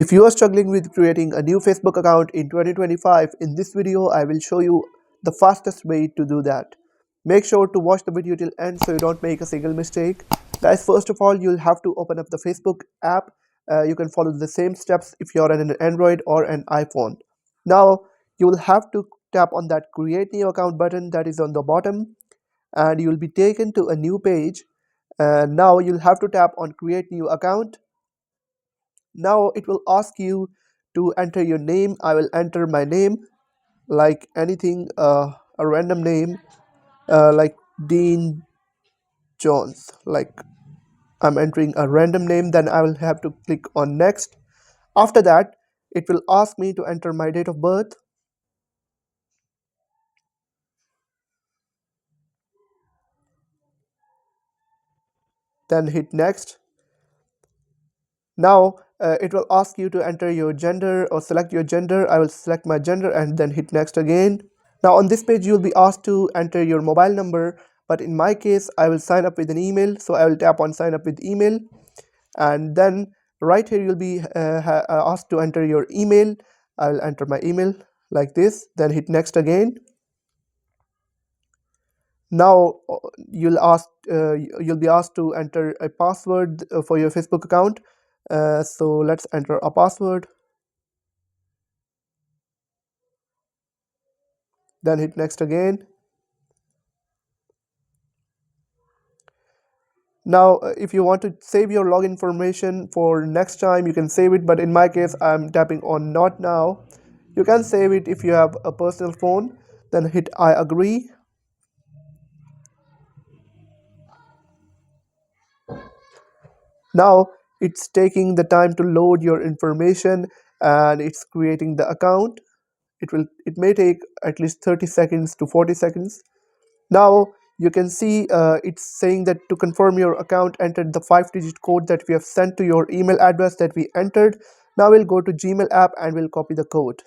If you are struggling with creating a new Facebook account in 2025, in this video I will show you the fastest way to do that. Make sure to watch the video till end so you don't make a single mistake. Guys, first of all, you'll have to open up the Facebook app. You can follow the same steps if you're on an Android or an iPhone. Now, you will have to tap on that create new account button that is on the bottom, and you will be taken to a new page. Now you'll have to tap on create new account. Now it will ask you to enter your name. I will enter my name like anything, a random name, like Dean Jones. Like I'm entering a random name, then I will have to click on next. After that, it will ask me to enter my date of birth, then hit next. Now it will ask you to enter your gender or select your gender. I will select my gender and then hit next again. Now on this page, you'll be asked to enter your mobile number, but in my case, I will sign up with an email. So I will tap on sign up with email, and then right here, you'll be asked to enter your email. I will enter my email like this, then hit next again. Now you'll be asked to enter a password for your Facebook account. So let's enter a password, then hit next again. Now, if you want to save your login information for next time, you can save it. But in my case, I'm tapping on not now. You can save it if you have a personal phone. Then hit I agree. Now it's taking the time to load your information and it's creating the account. It may take at least 30 seconds to 40 seconds. Now you can see it's saying that to confirm your account, enter the 5-digit code that we have sent to your email address that we entered. Now we'll go to Gmail app and we'll copy the code.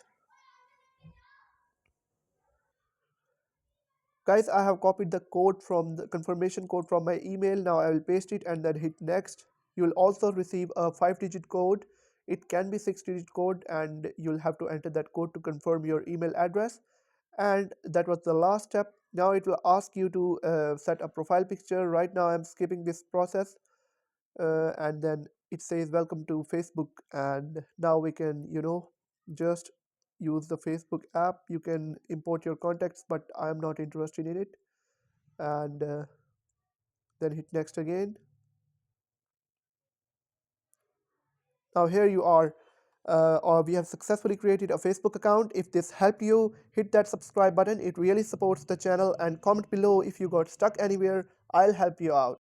Guys, I have copied the code from the confirmation code from my email. Now I will paste it and then hit next. You will also receive a 5-digit code. It can be 6-digit code, and you'll have to enter that code to confirm your email address. And that was the last step. Now it will ask you to set a profile picture. Right now I'm skipping this process, and then it says welcome to Facebook, and now we can just use the Facebook app. You can import your contacts, but I'm not interested in it. And then hit next again. Now here you are, or we have successfully created a Facebook account. If this helped you, hit that subscribe button. It really supports the channel, and comment below if you got stuck anywhere. I'll help you out.